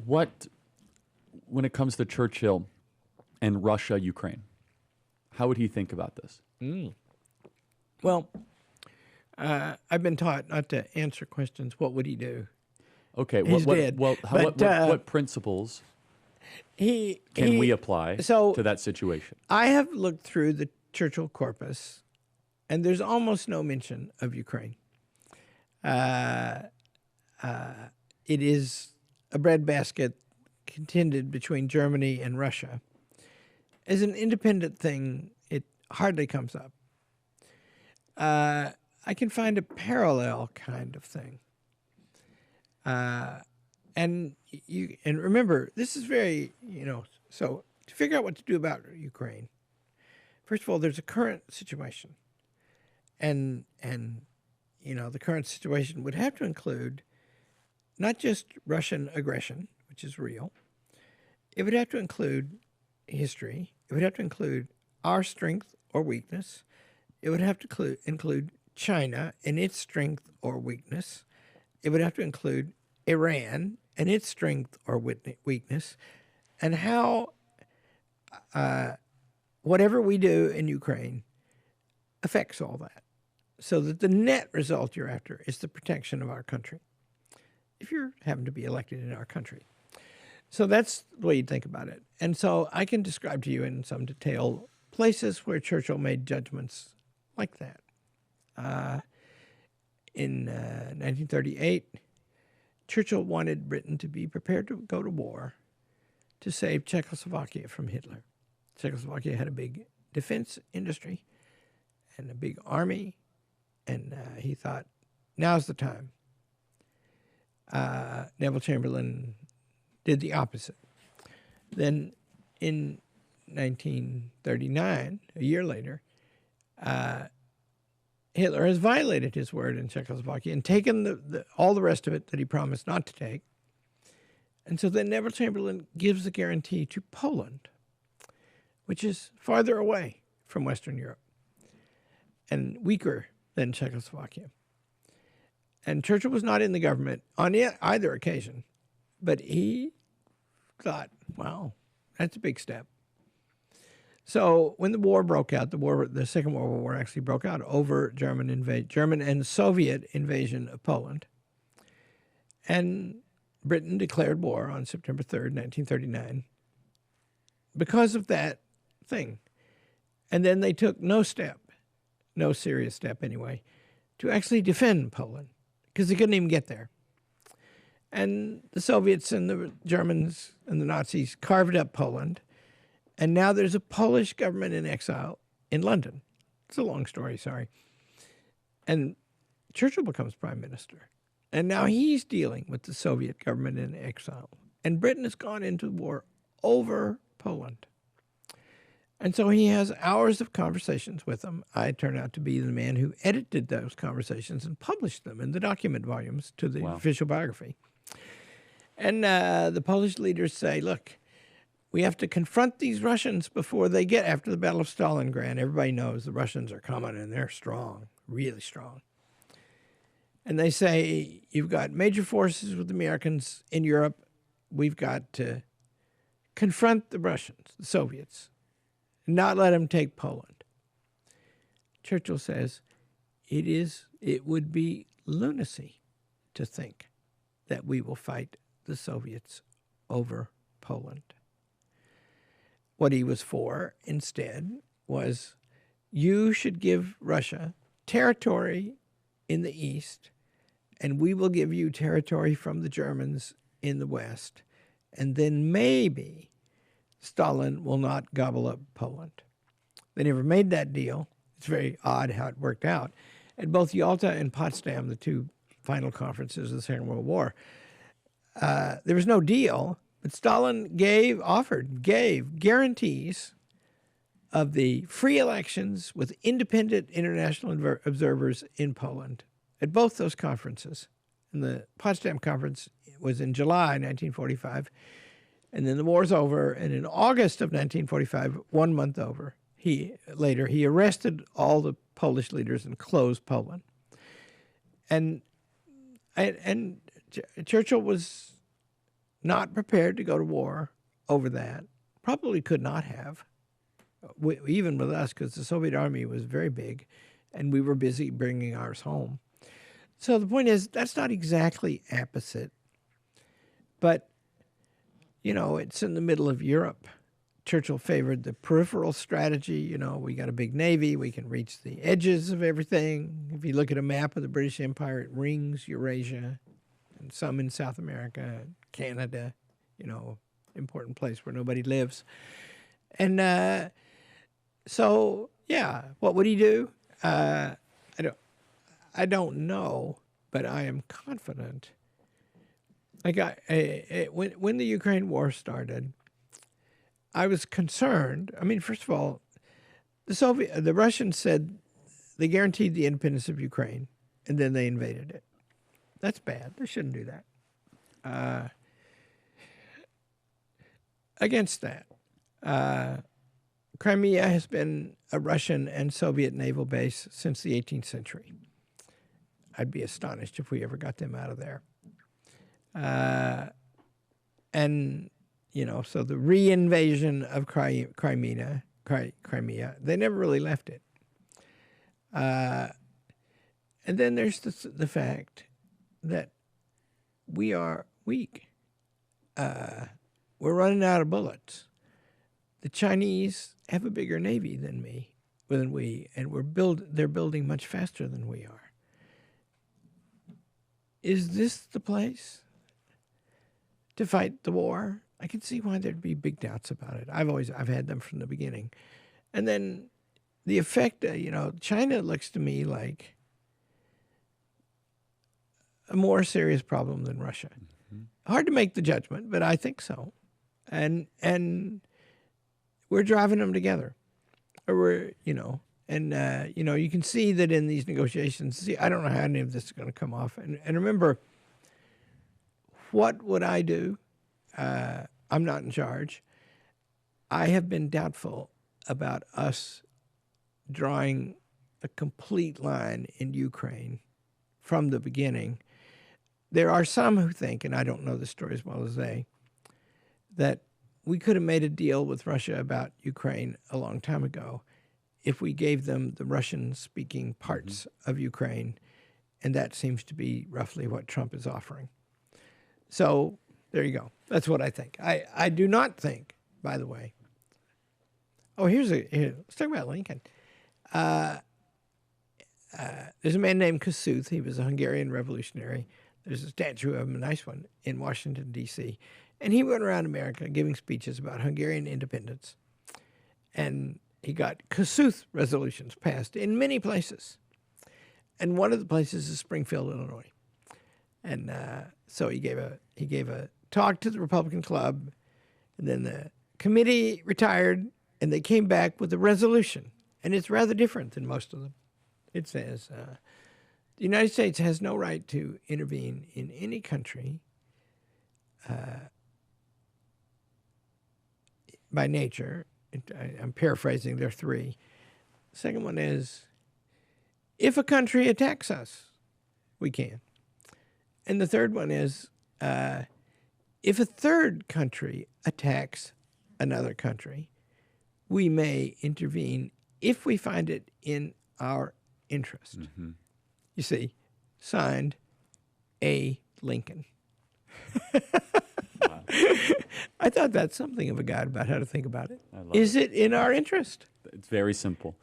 What, when it comes to Churchill and Russia, Ukraine, how would he think about this? Well, I've been taught not to answer questions. What would he do? Okay, He's dead. What principles Can we apply to that situation? I have looked through the Churchill corpus, and there's almost no mention of Ukraine. It is a breadbasket contended between Germany and Russia. As an independent thing, it hardly comes up. I can find a parallel kind of thing. And remember, this is very, so to figure out what to do about Ukraine, first of all, there's a current situation. And the current situation would have to include not just Russian aggression, which is real. It would have to include history. It would have to include our strength or weakness. It would have to include China and its strength or weakness. It would have to include Iran and its strength or weakness, and how whatever we do in Ukraine affects all that, so that the net result you're after is the protection of our country, if you happen to be elected in our country. So that's the way you'd think about it. And so I can describe to you in some detail places where Churchill made judgments like that. In 1938, Churchill wanted Britain to be prepared to go to war to save Czechoslovakia from Hitler. Czechoslovakia had a big defense industry and a big army, and he thought, now's the time. Neville Chamberlain did the opposite. Then in 1939, a year later, Hitler has violated his word in Czechoslovakia and taken all the rest of it that he promised not to take. And so then Neville Chamberlain gives the guarantee to Poland, which is farther away from Western Europe and weaker than Czechoslovakia. And Churchill was not in the government on either occasion, but he thought, wow, that's a big step. So when the war broke out, the Second World War actually broke out over German and Soviet invasion of Poland. And Britain declared war on September 3rd, 1939, because of that thing. And then they took no serious step anyway, to actually defend Poland, because they couldn't even get there. And the Soviets and the Germans and the Nazis carved up Poland. And now there's a Polish government in exile in London. It's a long story, sorry. And Churchill becomes prime minister. And now he's dealing with the Soviet government in exile. And Britain has gone into war over Poland. And so he has hours of conversations with them. I turn out to be the man who edited those conversations and published them in the document volumes to the official biography. And the Polish leaders say, look, we have to confront these Russians before they get after the Battle of Stalingrad. Everybody knows the Russians are coming, and they're strong, really strong. And they say, you've got major forces with the Americans in Europe. We've got to confront the Russians, the Soviets, and not let them take Poland. Churchill says, it would be lunacy to think that we will fight the Soviets over Poland. What he was for instead was, you should give Russia territory in the east, and we will give you territory from the Germans in the west, and then maybe Stalin will not gobble up Poland. They never made that deal. It's very odd how it worked out. At both Yalta and Potsdam, the two final conferences of the Second World War, there was no deal. But Stalin gave guarantees of the free elections with independent international observers in Poland at both those conferences. And the Potsdam Conference was in July 1945, and then the war's over. And in August of 1945, 1 month later, he arrested all the Polish leaders and closed Poland. And Churchill was not prepared to go to war over that. Probably could not have, even with us, because the Soviet army was very big, and we were busy bringing ours home. So the point is, that's not exactly opposite, but, you know, it's in the middle of Europe. Churchill favored the peripheral strategy. You know, we got a big navy. We can reach the edges of everything. If you look at a map of the British Empire, it rings Eurasia and some in South America, Canada, you know, important place where nobody lives. And so, yeah, what would he do? I don't know, but I am confident. Like when the Ukraine war started, I was concerned. I mean, first of all, the Russians said they guaranteed the independence of Ukraine, and then they invaded it. That's bad. They shouldn't do that. Against that, Crimea has been a Russian and Soviet naval base since the 18th century. I'd be astonished if we ever got them out of there. And you know, so the re-invasion of Crimea, they never really left it. And then there's the fact that we are weak. We're running out of bullets. The Chinese have a bigger navy than we, and they're building much faster than we are. Is this the place to fight the war? I can see why there'd be big doubts about it. I've had them from the beginning. And then the effect, you know, China looks to me like a more serious problem than Russia. Mm-hmm. Hard to make the judgment, but I think so. And we're driving them together. Or we're, you know, and, you know, you can see that in these negotiations. See, I don't know how any of this is going to come off. And remember, what would I do? I'm not in charge. I have been doubtful about us drawing a complete line in Ukraine from the beginning. There are some who think, and I don't know the story as well as they, that we could have made a deal with Russia about Ukraine a long time ago if we gave them the Russian-speaking parts of Ukraine, and that seems to be roughly what Trump is offering. So there you go. That's what I think. I do not think, by the way. Oh, let's talk about Lincoln. There's a man named Kossuth. He was a Hungarian revolutionary. There's a statue of him, a nice one, in Washington, D.C. And he went around America giving speeches about Hungarian independence. And he got Kossuth resolutions passed in many places. And one of the places is Springfield, Illinois. And so he gave a talk to the Republican Club, and then the committee retired, and they came back with a resolution. And it's rather different than most of them. It says, the United States has no right to intervene in any country by nature. I'm paraphrasing, there are three. The second one is, if a country attacks us, we can. And the third one is, if a third country attacks another country, we may intervene if we find it in our interest. Mm-hmm. You see, signed A. Lincoln. Wow. I thought that's something of a guide about how to think about it. Is it in our interest? It's very simple.